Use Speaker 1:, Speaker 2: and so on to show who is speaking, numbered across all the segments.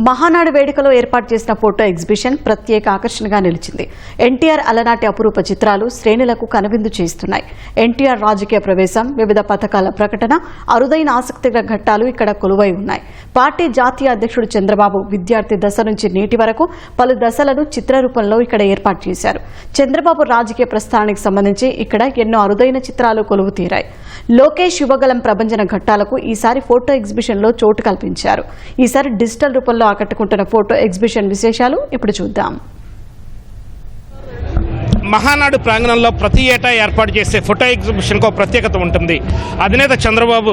Speaker 1: మహానాడు వేడుకలో ఏర్పాటు చేసిన ఫోటో ఎగ్జిబిషన్ ప్రత్యేక ఆకర్షణగా నిలిచింది. ఎన్టీఆర్ అలనాటి అపురూప చిత్రాలు శ్రేణులకు కనువిందు చేస్తున్నాయి. ఎన్టీఆర్ రాజకీయ ప్రవేశం, వివిధ పథకాల ప్రకటన, అరుదైన ఆసక్తికర ఘట్టాలు ఇక్కడ కొలువై ఉన్నాయి. పార్టీ జాతీయ అధ్యక్షుడు చంద్రబాబు విద్యార్థి దశ నుంచి నేటి వరకు పలు దశలను చిత్రరూపంలో ఇక్కడ ఏర్పాటు చేశారు. చంద్రబాబు రాజకీయ ప్రస్థానానికి సంబంధించి ఇక్కడ ఎన్నో అరుదైన చిత్రాలు కొలువు తీరాయి. లోకేష్ యువగలం ప్రభంజన ఘట్టాలకు ఈసారి ఫోటో ఎగ్జిబిషన్లో చోటు కల్పించారు. ఈసారి డిజిటల్ రూపంలో ఆకట్టుకుంటున్న ఫోటో ఎగ్జిబిషన్ విశేషాలు ఇప్పుడు చూద్దాం.
Speaker 2: మహానాడు ప్రాంగణంలో ప్రతి ఏటా ఏర్పాటు చేసే ఫోటో ఎగ్జిబిషన్కు ప్రత్యేకత ఉంటుంది. అధినేత చంద్రబాబు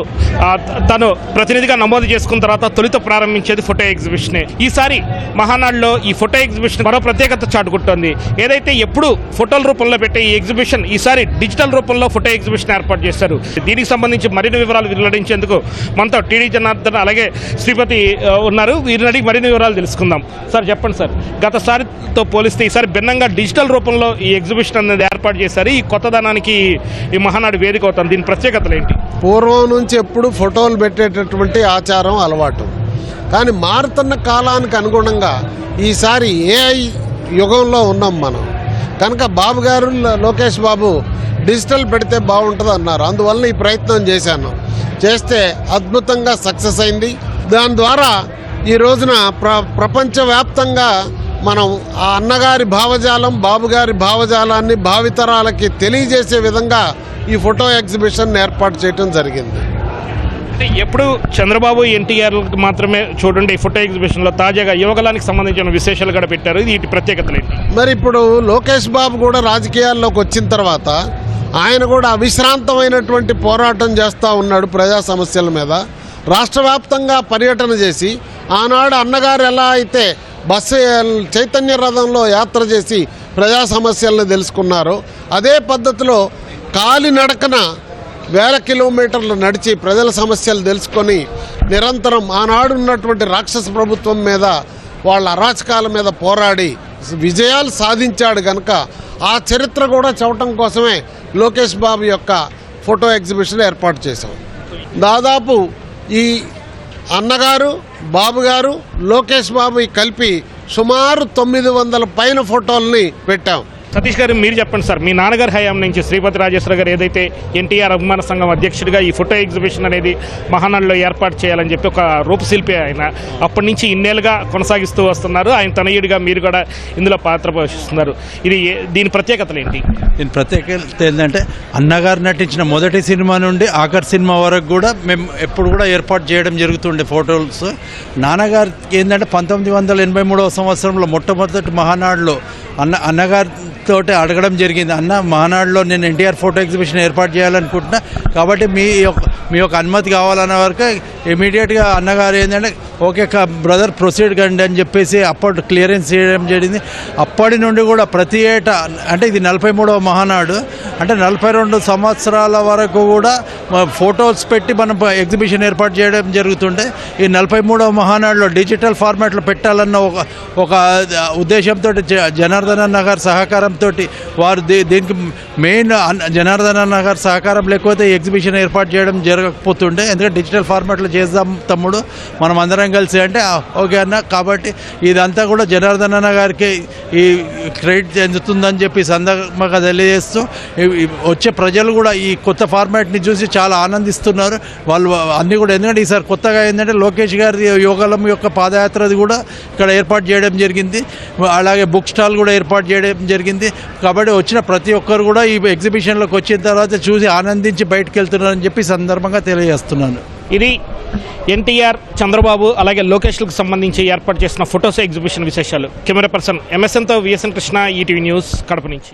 Speaker 2: తను ప్రతినిధిగా నమోదు చేసుకున్న తర్వాత తొలిత ప్రారంభించేది ఫోటో ఎగ్జిబిషనే. ఈసారి మహానాడులో ఈ ఫోటో ఎగ్జిబిషన్ మరో ప్రత్యేకత చాటుకుంటోంది. ఏదైతే ఎప్పుడు ఫోటోల రూపంలో పెట్టే ఈ ఎగ్జిబిషన్ ఈసారి డిజిటల్ రూపంలో ఫోటో ఎగ్జిబిషన్ ఏర్పాటు చేశారు. దీనికి సంబంధించి మరిన్ని వివరాలు వెల్లడించేందుకు మనతో టీడీ జనార్దన్ అలాగే శ్రీపతి ఉన్నారు. వీరిని అడిగి మరిన్ని వివరాలు తెలుసుకుందాం. సార్ చెప్పండి సార్, గతసారితో పోలిస్తే ఈసారి భిన్నంగా డిజిటల్ రూపంలో ఈ ఎగ్జిబిషన్ అనేది ఏర్పాటు చేశారు. ఈ కొత్తదనానికి ఈ మహానాడు వేదిక అవుతుంది. దీని ప్రత్యేకతలు ఏంటి?
Speaker 3: పూర్వం నుంచి ఎప్పుడు ఫోటోలు పెట్టేటటువంటి ఆచారం అలవాటు, కానీ మారుతున్న కాలానికి అనుగుణంగా ఈసారి ఏఐ యుగంలో ఉన్నాం మనం కనుక బాబు గారు లోకేష్ బాబు డిజిటల్ పెడితే బాగుంటుంది అన్నారు. అందువల్ల ఈ ప్రయత్నం చేస్తే అద్భుతంగా సక్సెస్ అయింది. దాని ద్వారా ఈ రోజున ప్రపంచవ్యాప్తంగా మనం ఆ అన్నగారి భావజాలం, బాబుగారి భావజాలాన్ని భావితరాలకి తెలియజేసే విధంగా ఈ ఫోటో ఎగ్జిబిషన్ ఏర్పాటు చేయడం జరిగింది.
Speaker 2: అంటే ఎప్పుడు చంద్రబాబు ఎన్టీఆర్ మాత్రమే చూడండి, ఫోటో ఎగ్జిబిషన్లో తాజాగా యువగలానికి సంబంధించిన విశేషాలు కూడా పెట్టారు. వీటి ప్రత్యేకతలు ఏంటి?
Speaker 3: మరి ఇప్పుడు లోకేష్ బాబు కూడా రాజకీయాల్లోకి వచ్చిన తర్వాత ఆయన కూడా అవిశ్రాంతమైనటువంటి పోరాటం చేస్తూ ఉన్నాడు ప్రజా సమస్యల మీద. రాష్ట్ర వ్యాప్తంగా పర్యటన చేసి ఆనాడు అన్నగారు ఎలా అయితే బస్సు చైతన్య రథంలో యాత్ర చేసి ప్రజా సమస్యలను తెలుసుకున్నారు, అదే పద్ధతిలో కాలినడకన వేల కిలోమీటర్లు నడిచి ప్రజల సమస్యలు తెలుసుకొని నిరంతరం ఆనాడు ఉన్నటువంటి రాక్షస ప్రభుత్వం మీద, వాళ్ళ అరాచకాల మీద పోరాడి విజయాలు సాధించాడు. కనుక ఆ చరిత్ర కూడా చూడటం కోసమే లోకేష్ బాబు యొక్క ఫోటో ఎగ్జిబిషన్ ఏర్పాటు చేశాం. దాదాపు ఈ అన్నగారు, బాబుగారు, లోకేష్ బాబు కలిపి సుమారు 900 పైన ఫోటోల్ని పెట్టాం.
Speaker 2: సతీష్ గారు, మీరు చెప్పండి సార్, మీ నాన్నగారి హయాం నుంచి శ్రీపతి రాజేశ్వర గారు ఏదైతే ఎన్టీఆర్ అభిమాన సంఘం అధ్యక్షుడిగా ఈ ఫోటో ఎగ్జిబిషన్ అనేది మహానాడులో ఏర్పాటు చేయాలని చెప్పి ఒక రూపశిల్పి ఆయన అప్పటి నుంచి ఇన్నేళ్ళుగా కొనసాగిస్తూ వస్తున్నారు. ఆయన తనయుడిగా మీరు కూడా ఇందులో పాత్ర పోషిస్తున్నారు. దీని ప్రత్యేకతలు ఏంటి?
Speaker 4: దీని ప్రత్యేకత ఏంటంటే అన్నగారు నటించిన మొదటి సినిమా నుండి ఆఖరి సినిమా వరకు కూడా మేము ఎప్పుడు కూడా ఏర్పాటు చేయడం జరుగుతుండే ఫోటోస్. నాన్నగారికి ఏంటంటే 1983వ సంవత్సరంలో మొట్టమొదటి మహానాడులో అన్నగారితో అడగడం జరిగింది. అన్న, మహానాడులో నేను ఎన్టీఆర్ ఫోటో ఎగ్జిబిషన్ ఏర్పాటు చేయాలనుకుంటున్నా, కాబట్టి మీ యొక్క అనుమతి కావాలన్న వరకు ఇమీడియట్గా అన్నగారు ఏంటంటే ఓకే బ్రదర్ ప్రొసీడ్ కండి అని చెప్పేసి అప్పటి క్లియరెన్స్ చేయడం జరిగింది. అప్పటి నుండి కూడా ప్రతి ఏటా, అంటే ఇది 43వ మహానాడు, అంటే 42 సంవత్సరాల వరకు కూడా ఫొటోస్ పెట్టి మనం ఎగ్జిబిషన్ ఏర్పాటు చేయడం జరుగుతుండే. ఈ 43వ మహానాడులో డిజిటల్ ఫార్మాట్లో పెట్టాలన్న ఒక ఉద్దేశంతో జనార్దన్ అన్న గారి సహకారంతో వారు దీనికి మెయిన్ జనార్దన్ అన్న గారి సహకారం లేకపోతే ఎగ్జిబిషన్ ఏర్పాటు చేయడం జరగకపోతుండే. ఎందుకంటే డిజిటల్ ఫార్మాట్లో చేద్దాం తమ్ముడు మనం అందరం కలిసి అంటే ఓకే అన్న. కాబట్టి ఇదంతా కూడా జనార్దన్ అన్న గారికి ఈ క్రెడిట్ చెందుతుందని చెప్పి సందర్భంగా తెలియజేస్తూ వచ్చే ప్రజలు కూడా ఈ కొత్త ఫార్మాట్ని చూసి చాలా ఆనందిస్తున్నారు వాళ్ళు అన్నీ కూడా. ఎందుకంటే ఈసారి కొత్తగా ఏంటంటే లోకేష్ గారి యువగలం యొక్క పాదయాత్రది కూడా ఇక్కడ ఏర్పాటు చేయడం జరిగింది. అలాగే బుక్ స్టాల్ కూడా ఏర్పాటు చేయడం జరిగింది. కాబట్టి వచ్చిన ప్రతి ఒక్కరు కూడా ఈ ఎగ్జిబిషన్లోకి వచ్చిన తర్వాత చూసి ఆనందించి బయటకు వెళ్తున్నారని చెప్పి సందర్భంగా తెలియజేస్తున్నాను.
Speaker 2: ఇది ఎన్టీఆర్, చంద్రబాబు అలాగే లోకేష్లకు సంబంధించి ఏర్పాటు చేసిన ఫోటోస్ ఎగ్జిబిషన్ విశేషాలు. కెమెరా పర్సన్ MSNతో VSN Krishna, ETV news, Kadapa నుంచి.